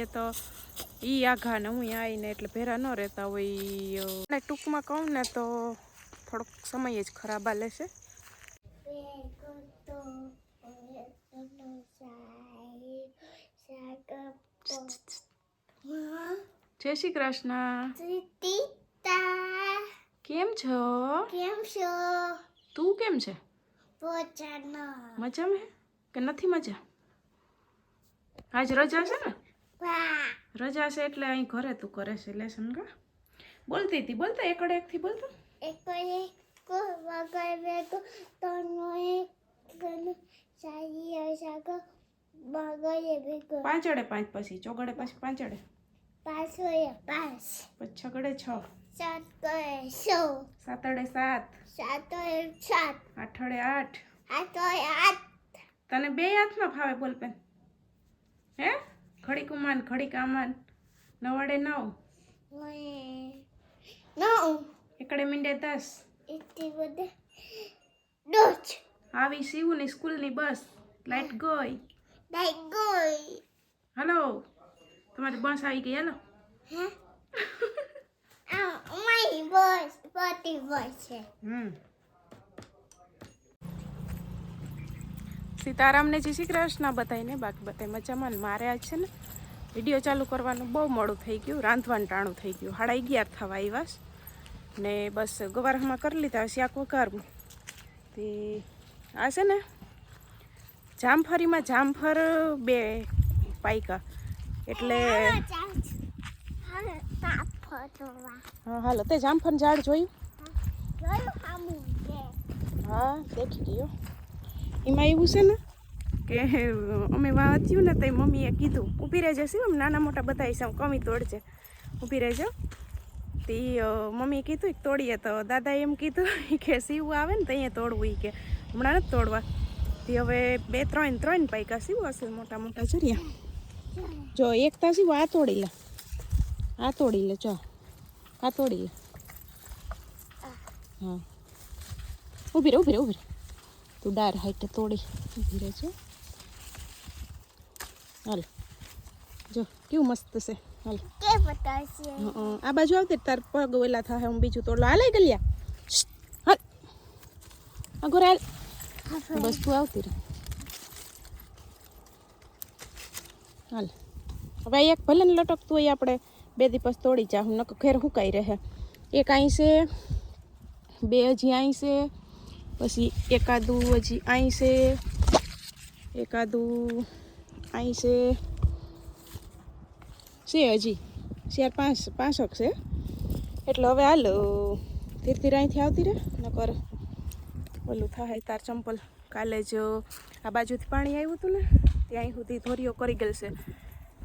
તો ઈ આઘા ને હું આવીને એટલે ભેરા ન રહેતા હોય અને ટૂંકમાં કહું ને તો થોડોક સમય જ ખરાબ હાલે છે. જય શ્રી કૃષ્ણ. કેમ છો? તું કેમ છે? મજામાં કે નથી મજા? આજ રજા છે ને? રજા છે એટલે અહીં ઘરે તું કરે છે લેસન કા? બોલતી હતી બોલતા એકડે એક થી બોલતો. પાંચડે પાંચ પછી ચોગડે પછી પાંચડે પછી છગડે છ સાતડે સાત આઠડે આઠ. તને બે હાથમાં ફાવે બોલપેન? હે ઘડી કુમાન ઘડી કામાન નવાડે નવ એકડે મીંડે 10 આવી શિવની સ્કૂલની બસ લાઈટ ગઈ. હલો તમારી બસ આવી ગઈ. હલો સીતારામને જય શ્રી કૃષ્ણ બધાને. બાકી બધા મજામાં ને? મારે આજ છે ને વિડીયો ચાલુ કરવાનું બહુ મોડું થઈ ગયું, રાંધવાનું ટાણું થઈ ગયું. 11:30 થવા આવ્યા ને બસ ગવારમાં કરી લીધા શાક વઘારવું. તે આ છે ને જામફળીમાં જામફળ 2 પાયકા એટલે હા હાલો. તે જામફળ ઝાડ જોયું? હા દેખી ગયો. એમાં એવું છે ને કે અમે વાંચ્યું ને તો મમ્મીએ કીધું ઊભી રહેજે શિવ નાના મોટા બધા છે કમી તોડજે ઊભી રહેજો. તે મમ્મીએ કીધું તોડીએ તો દાદાએ એમ કીધું કે શિવ આવે ને તો અહીંયા તોડવું. કે હમણાં નથી તોડવા. તે હવે 2-3 પાયકા શિવ હશે મોટા મોટા જરિયા. જો એકતા શિવ આ તોડી લે, આ તોડી લે, જો આ તોડી લે. હા ઊભી રહે ઊભી રહે ઊભી રહે. તું ડાર હાઈટ તોડી ઊભી રહે છે. હાલ જો કેવું મસ્ત છે. હાલ આ બાજુ આવતી તાર પગ ઓલા થાય હું બીજું તોડલો. હાલ ગલ્યા હાલ આગળ હાલ બસ તું આવતી રહે. હાલ હવે એક ભલે ને લટકતું હોય આપણે 2 દિવસ તોડી જા હું નક ખેર હુકાઈ રહે. એક અહીં છે 2 હજી અહીં છે પછી એકાદું હજી અહીં છે એકાદું અહીં છે હજી 4-5 છે. એટલે હવે હાલ ધીરે ધીરે અહીંથી આવતી રહે નકર ઓલું થાય તાર ચંપલ. કાલે જ આ બાજુથી પાણી આવ્યું હતું ને ત્યાં સુધી ધોરીઓ કરી ગયેલ છે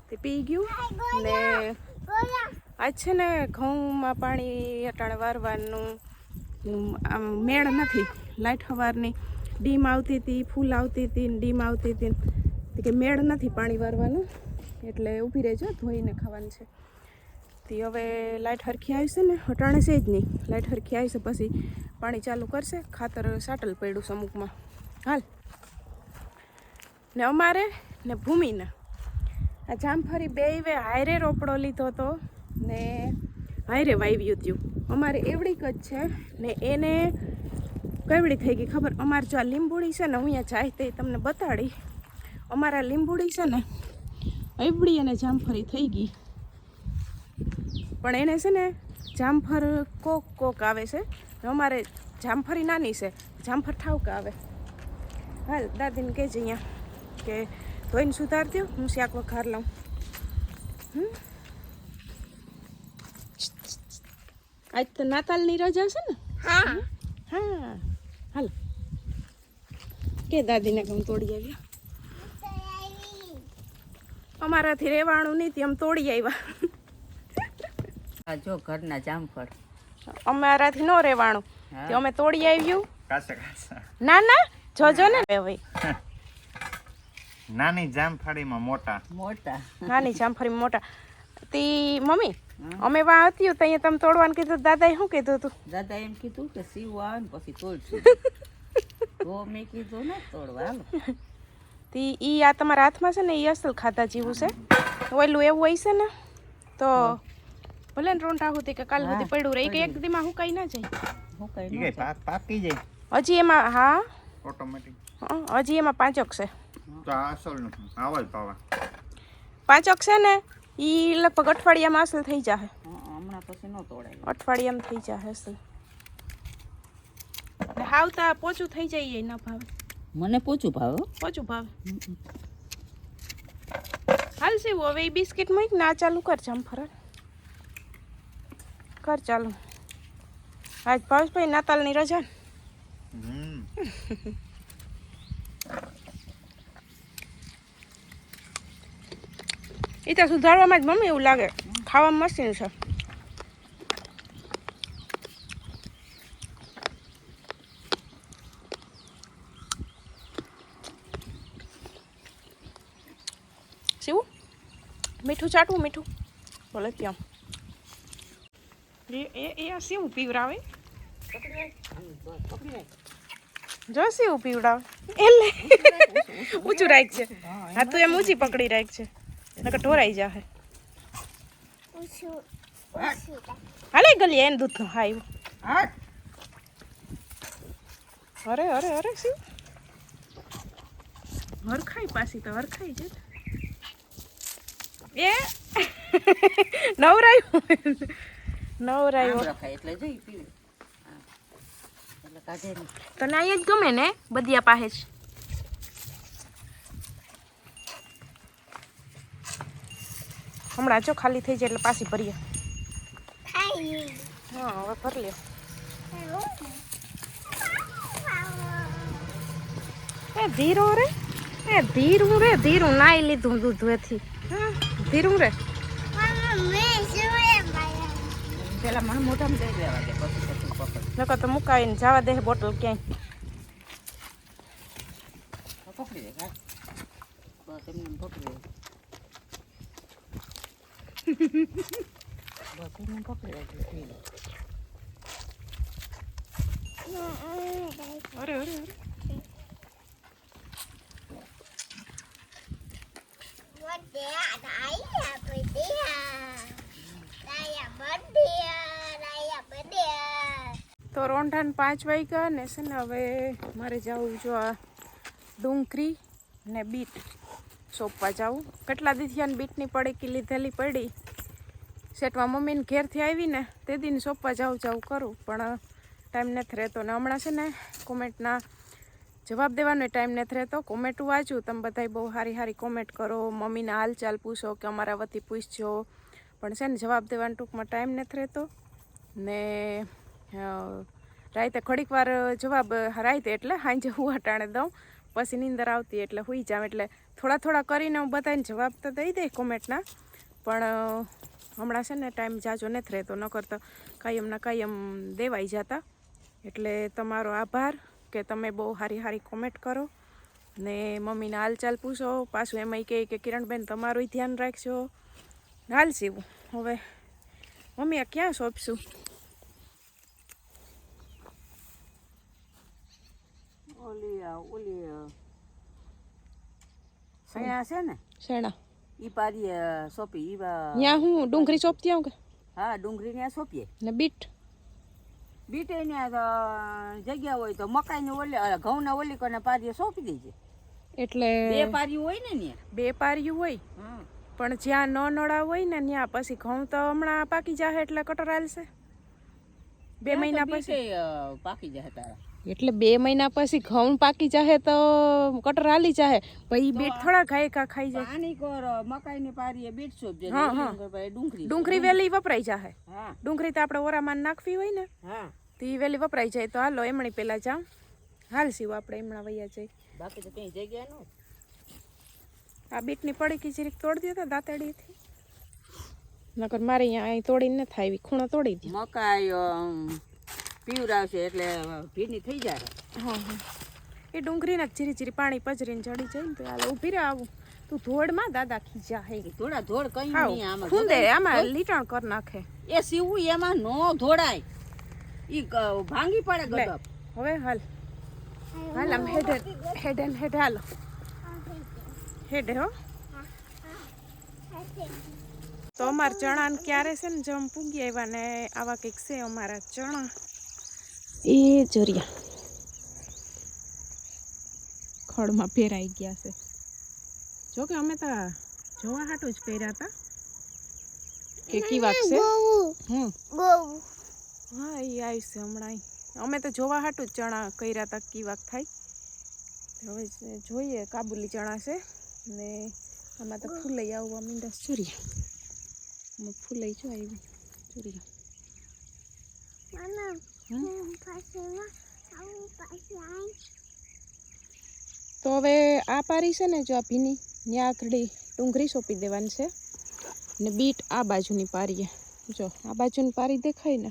તે પી ગયું ને આજ છે ને ઘઉંમાં પાણી અટાણે વારવાનું આમ મેળ નથી. લાઇટ સવારની ડીમ આવતી હતી, ફૂલ આવતી હતી ને ડીમ આવતી હતી કે મેળ નથી પાણી વારવાનું એટલે ઊભી રહેજો ધોઈને ખાવાનું છે. તે હવે લાઇટ હરખી આવી છે ને અટાણે છે જ નહીં. લાઇટ હરખી આવી છે પછી પાણી ચાલુ કરશે. ખાતર સાટલ પડ્યું છે અમુકમાં. હાલ ને અમારે ને ભૂમિને આ જામફળી 2 હાયરે રોપડો લીધો હતો ને હાયરે વાવ્યું હતું. અમારે એવડીક જ છે ને એને કેવડી થઈ ગઈ ખબર? અમારે જો આ લીંબુડી છે ને હું અહીંયા જાય તે તમને બતાડી. અમારા લીંબુડી છે ને એવડી અને જામફળી થઈ ગઈ પણ એને છે ને જામફળ કોક આવે છે. અમારે જામફળી નાની છે, જામફળ ઠાવકા આવે. હાલ દાદીને કહેજે અહીંયા કે ધોઈને સુધાર દો હું શાક વઘાર લઉં. આજ તો નાતાલની રજા છે ને? હા હાલ કે દાદીને હું તોડી આવ્યા. અમારાથી રહેવાનું નહીં આમ તોડી આવ્યા. જો ઘરના જામફળ અમારાથી ન રહેવાનું અમે તોડી આવ્યું. ના ના જોજો ને હવે નાની જામફળીમાં મોટા નાની જામફળીમાં મોટા. તી મમ્મી અમે વાં હતી તો અહીંયા તમે તોડવાનું કીધું. દાદાએ શું કીધું હતું? દાદા એમ કીધું કે શિવ આવે ને પછી તોડશું. તો મેં કીધું ને તોડવા હાલો. તી ઈ આ તમારા હાથમાં છે ને ઈ અસલ ખાધા જેવું છે ઓયલું એવું હોય છે ને તો ભલે ને રોંટા હોતી કે કાલ હોતી પડ્યું રહે કે એક દીમાં હુકાઈ ના જાય હું કઈ ઈ કઈ પાકી જાય હજી એમાં હા ઓટોમેટિક. હજી એમાં 5 છે તો આ અસલ નથી આવા જ પાવા. 5 છે ને ઈ લગભગ અઠવાડિયામાં અસલ થઈ જાય હમણાં પછી ન તોડાય. અઠવાડિયામાં થઈ જાય અસલ ને હાવતા પોચું થઈ જાય એ ન ભાવે મને પૂછું ભાવ પોચું ભાવે હાલ છે હવે એ બિસ્કિટ મૂક ના ચાલુ કર જમફર કર ચાલુ આજ ભાવેશભાઈ નાતાલની રજા ને? એ તો સુધારવામાં જ મમ્મી એવું લાગે ખાવામાં મશીન છે શિવું મીઠું ચાટવું મીઠું બોલે ત્યાં એ શિવું પીવરાવે જો શિવું પીવડાવે એટલે ઊંચું રાખ છે હા તું એમ ઊંચી પકડી રાખ છે નકર ઢોરાઈ જાહે હાલે ગલી એને દૂધ નો હાયું અરે અરે અરે શિવ હરખાઈ પાછી તો હરખાઈ છે એ નવરાયું રખાય એટલે જોઈ પીવી એટલે કાઢે નહીં. તને અહીંયા જ ગમે ને બધિયા પાસે જ હમણાં જો ખાલી થઈ જાય એટલે પાછી ભરીએ હા હવે ભરી લ્યો એ ધીરો રે એ ધીરું નાઈ લીધું દૂધેથી હા ધીરું રે પેલા મને મોઢામાં દઈ લેવા દે પછી પછી પકડ નકર તો મુકાવીને જવા દે બોટલ ક્યાંય પકડી દે બસ એમને પકડી દે બસ એમને પકડી દે પી લે. અરે અરે અરે તો રોંઢાને 5 વાગ્યા ને છે ને હવે મારે જવું જો આ ડુંગળી ને બીટ સોંપવા જવું કેટલા દીથી આને બીટની પડીકી લીધેલી પડી સેટમાં મમ્મીને ઘેરથી આવી ને તે દીને સોંપવા જાઉં કરું પણ ટાઈમ નથી રહેતો ને હમણાં છે ને કોમેન્ટના જવાબ દેવાનો ટાઈમ નથી રહેતો કોમેન્ટું વાંચું તમે બધાય બહુ સારી કોમેન્ટ કરો મમ્મીના હાલચાલ પૂછો કે અમારા વતી પૂછજો પણ છે ને જવાબ દેવાનો ટૂંકમાં ટાઈમ નથી રહેતો ને રાતે ઘડીક વાર જવાબ રાતે એટલે સાંજે હું અટાણે દઉં પછી નીંદર આવતી એટલે સુઈ જાઉં એટલે થોડા કરીને હું બધાને જવાબ તો દઈ દઈ કોમેન્ટના પણ હમણાં છે ને ટાઈમ જાજો નથી રહેતો નકર તો કાયમ દેવાઈ જતા એટલે તમારો આભાર કે તમે બહુ સારી કોમેન્ટ કરો ને મમ્મીના હાલચાલ પૂછો પાછું એમાંય કહે કે કિરણબેન તમારું ધ્યાન રાખજો હાલ સીવું હવે મમ્મી આ ક્યાં સોંપશું ઓલી સૈણા છે ને શેણા ઈ પારી સોંપી ઈ ત્યાં હું ડુંગળી સોંપતી આવું કે હા ડુંગળી ને સોંપીએ ને બીટ બીટે ને જગ્યા હોય તો મકાઈ ને ઓલી ઘઉં ના ઓલી કોને પારીએ સોંપી દેજે એટલે બે પારી હોય ને ત્યાં 2 પાર્યું હોય પણ જ્યાં ન નળા હોય ને ત્યાં પછી ઘઉં તો હમણાં પાકી જાય એટલે કટર હાલશે 2 મહિના પછી પાકી જાય તારા એટલે 2 મહિના પછી ઘઉં પાકી જાય તો કટર હાલી જાય પછી બીટ થોડા ખાઈ જાય આની કોર મકાઈ ની પારીએ બીટ સોંપજે ડુંગળી વેલી વપરાઈ જાય હા ડુંગળી તો આપણે ઓરામાં નાખવી હોય ને હા તો એ વેલી વપરાઈ જાય તો હાલો એમણી પેલા જાઉં હાલ સીવું આપણે એમણા વૈયા જઈ બાકી તો કઈ જગ્યા ન આ બીટની પડીકી જરીક તોડી દો દાંતડીથી નકર મારે અહીંયા તોડીને નથી આવી ખૂણો તોડી દે મકાઈ પીવરાવશે એટલે ભીની થઈ જાય હા એ ડુંગળીને જીરી પાણી પજરીને જડી જાય ને તો હાલ ઊભી રહે આવું તું ધોળમાં દાદા ખીજા હે થોડા ધોળ કઈ નહીં આમાં ખૂંદે આમાં લીટણ કર નાખે એ સીવું એમાં નો ધોડાય ઈ ભાંગી પડે ગદપ હવે હાલ આમ હેડ હાલો હેડે હો તો અમારા ચણાને ક્યારે છે ને જમ પૂગી આવ્યા ને આવા કંઈક છે અમારા ચણા એ જરિયા ખડમાં ફેરાઈ ગયા છે જોકે અમે તો જોવા હાટું જ કર્યા હતા કે કીવાક છે હા એ આવી છે હમણાં અમે તો જોવા હાટું જ ચણા કર્યા હતા કીવાક થાય હવે જોઈએ કાબુલી ચણા છે ને આમાં તો ફૂલાઈ આવવા મીંડા ચૂરિયા ફૂલાઈ જો આવી ચૂરિયા તો હવે આ પારી છે ને જો આ ભીની ત્યાં આકડી ડુંગળી સોંપી દેવાની છે ને બીટ આ બાજુની પારીએ જો આ બાજુની પારી દેખાય ને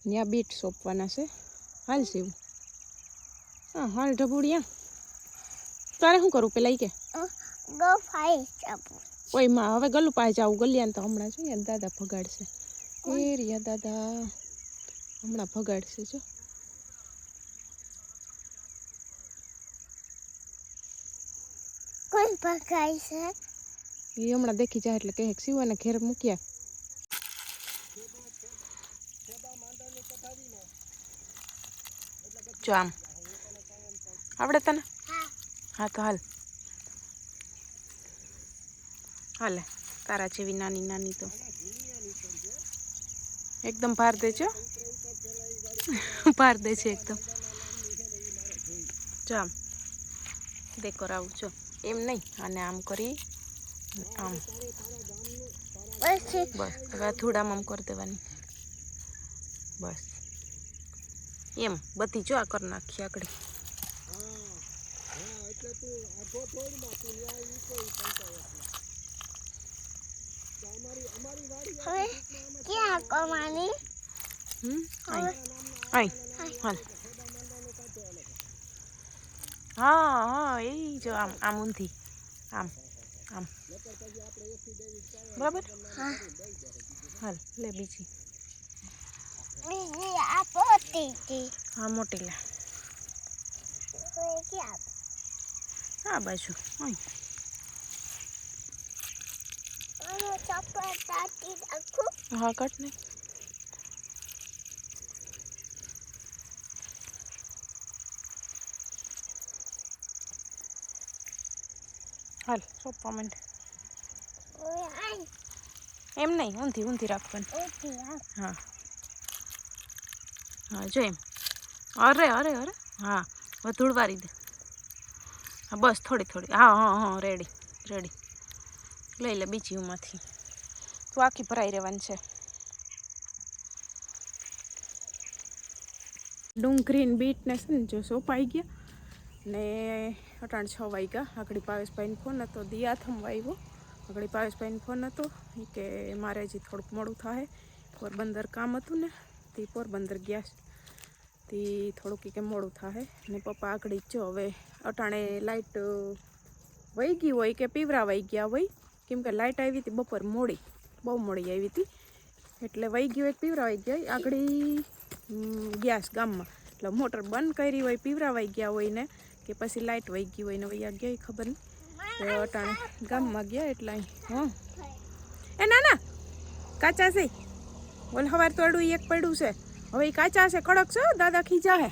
ત્યાં બીટ સોંપવાના છે હાલ જેવું હા હાલ ઢબુડિયા તારે શું કરું પેલા કે ઓય માં હવે ગલું પાસે જાવું ગલિયાને તો હમણાં જોઈએ ને દાદા ભગાડશે એ રિયા દાદા હમણાં ભગાડશે જો કોણ પકાય છે એ હમણાં દેખી જાય એટલે કહે શિવાને ઘેર મૂક્યા જો આમ આવડે તને હા તો હાલ હાલે તારા જેવી નાની નાની તો એકદમ ભાર દે છે ભાર દે છે એકદમ જો આમ દેખો આવું જો એમ નહીં અને આમ કરી આમ બસ હવે થોડામાં આમ કરી દેવાની બસ એમ બધી જો આ કરી નાખી આગળ હવે ક્યાં કમાની હાલ હા હા એ જો આમ આમ ઊંધી આમ આમ બરાબર હા હાલ લે બીજી બીજી આ પોતી હતી હા મોટી લે ક્યાં આ બાજુ હોય ચપ્પલ તાતી રાખું હા કટ નહીં હાલ સોપવા માંડ એમ નહીં ઊંધી ઊંધી રાખવાની હા હા જો એમ અરે અરે અરે હા વધુડ વારી દે હા બસ થોડી થોડી હા હા હા રેડી રેડી લઈ લે બીજી ઉમાંથી તું આખી ભરાઈ રહેવાની છે ડુંગળી ને બીટ ને છે ને જો સોંપાઈ ગયા ને 6:30 વાગ્યા આગળ ભાવેશભાઈનો ફોન હતો દિયાથમવા આવ્યો આગળ ભાવેશભાઈનો ફોન હતો કે મારે હજી થોડુંક મોડું થાય પોરબંદર કામ હતું ને તે પોરબંદર ગયા તે થોડુંક કે મોડું થાય ને પપ્પા આગળ જો હવે અટાણે લાઇટ વહી ગઈ હોય કે પીવરાવાઈ ગયા હોય કેમ કે લાઇટ આવી હતી બપોર મોડી બહુ મોડી આવી હતી એટલે વહી ગયું એક પીવરાવાઈ ગઈ આગળ ગેસ ગામમાં એટલે મોટર બંધ કરી હોય પીવરાવાઈ ગયા હોય ને કે પછી લાઇટ વહી ગઈ હોય ને વૈયા ગયા ખબર નહીં તો અટાણે ગામમાં ગયા એટલે હા એ ના ના કાચા છે બોલ સવાર તોડું એક પડ્યું છે હવે એ કાચા છે કડક છે દાદા ખીજા હે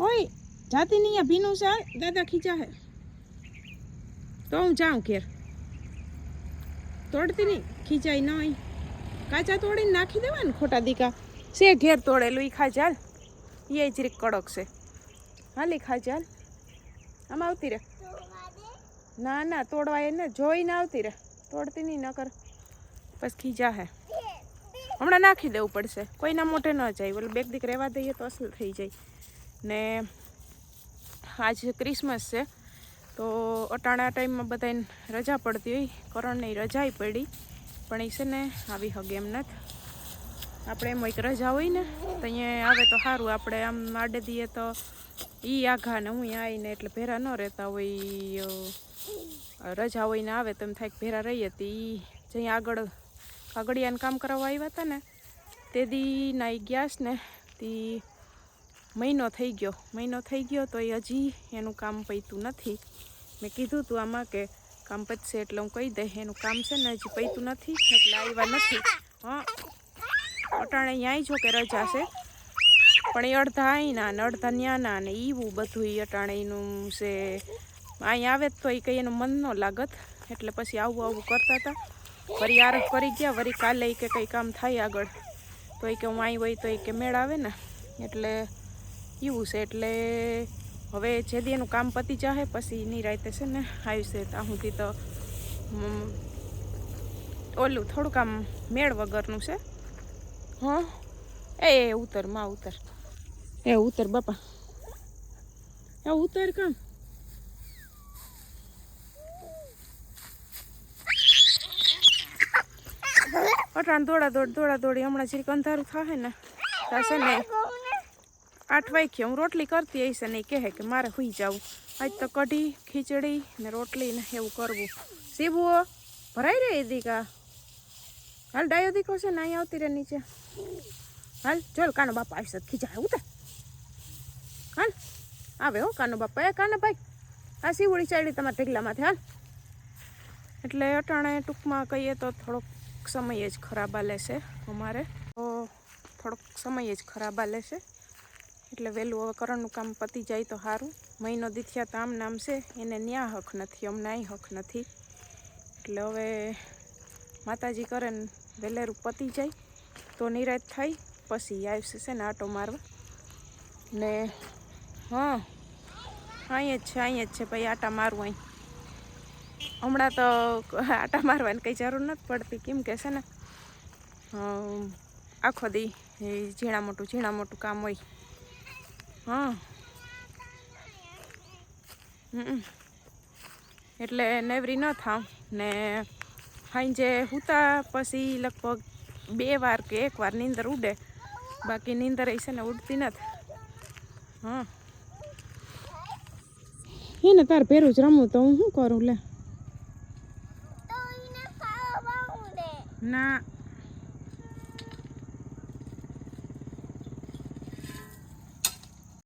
ઓય જાતી નહીં ભીનું છે દાદા ખીજા હે તો હું જાઉં ઘેર તોડતી નહીં ખીજાય નહીં કાચા તોડીને નાખી દેવા ને ખોટા દીકા છે ઘેર તોડેલું એ ખા ચાલ એ જરીક કડક છે હાલી ખા ચાલ આમ આવતી રે ના ના તોડવા એને જોઈને આવતી રે તોડતી નહીં ન કર બસ ખીજા હે હમણાં નાખી દેવું પડશે કોઈના મોઢે ન જાય બોલે બેગ દીક રહેવા દઈએ તો અસલ થઈ જાય ને આજ ક્રિસમસ છે તો અટાણા ટાઈમમાં બધાને રજા પડતી હોય કરણની રજાઈ પડી પણ એ છે ને આવી હગે એમ નથી આપણે એમ એક રજા હોય ને તો અહીંયા આવે તો સારું આપણે આમ આડે દઈએ તો એ આઘા ને હું આવીને એટલે ભેરા ન રહેતા હોય રજા હોય ને આવે તો એમ થાય કે ભેરા રહીએ તો એ જઈ આગળ કાગળિયાને કામ કરાવવા આવ્યા હતા ને તે દી નાઈ ગયા ને તે મહિનો થઈ ગયો તો એ હજી એનું કામ પૈતું નથી મેં કીધું તું આમાં કે કામ પતશે એટલે હું કહી દે એનું કામ છે ને હજી પૈતું નથી એટલે આવ્યા નથી. હા અટાણે અહીંયા જો કે રજા છે પણ એ અડધા અહીંના ને અડધા ન્યાના ને એવું બધું એ અટાણે એનું છે. અહીંયા આવે તો એ કંઈ એનું મન ન લાગત એટલે પછી આવું કરતા હતા. વળી આરખ કરી ગયા વળી કાલે કે કંઈ કામ થાય આગળ તો એ કે હું અહીં હોય તો એ કે મેળ આવે ને એટલે એવું છે. એટલે હવે જે દી એનું કામ પતી જાહે પછી નિરાતે છે ને આવશે. ત્યાં સુધી તો ઓલું થોડુંક આમ મેળ વગરનું છે. હા એ ઉતર માં ઉતર એ ઉતર બાપા એ ઉતર કામ અટાણ દોડી હમણાં જરીક અંધારું થાય ને થશે ને 8 વાગ્યે હું રોટલી કરતી હશે ને કહે કે મારે સુઈ જવું. આજ તો કઢી ખીચડી ને રોટલી ને એવું કરવું. સીબુ ભરાઈ રહી દીકા હાલ ડાયો દીકો છે ને અહીંયા આવતી રહે નીચે હાલ ચાલ કાનો બાપા આવશે ખીચાય ઉતર હાલ આવે હો કાનો બાપા એ કાના ભાઈ આ સીવડી ચાડી તમારા ઢગલામાંથી હાલ. એટલે અટાણે ટૂંકમાં કહીએ તો થોડોક સમય જ ખરાબ આલે છે અમારે તો થોડોક સમય જ ખરાબ આલે છે એટલે વહેલું હવે કરણનું કામ પતી જાય તો સારું. મહિનો દીથ્યા તો આમ નામ છે એને ન્યા હક નથી અમને અહીં હક નથી એટલે હવે માતાજી કરે ને વહેલેરું પતી જાય તો નિરાત થાય પછી આવશે છે ને આટો મારવા ને. હા અહીંયા જ છે ભાઈ આટા મારવું અહીં. હમણાં તો આટા મારવાની કંઈ જરૂર નથી પડતી કેમ કે છે ને આખો દી એ ઝીણા મોટું કામ હોય. હા એટલે નેવરી ન થાવ ને સાંજે સૂતા પછી લગભગ 2 વાર કે 1 વાર નીંદર ઉડે બાકી નીંદર એ છે ને ઉડતી નથી. હા એને તાર ભેરું જ રમવું તો હું શું કરું લે ના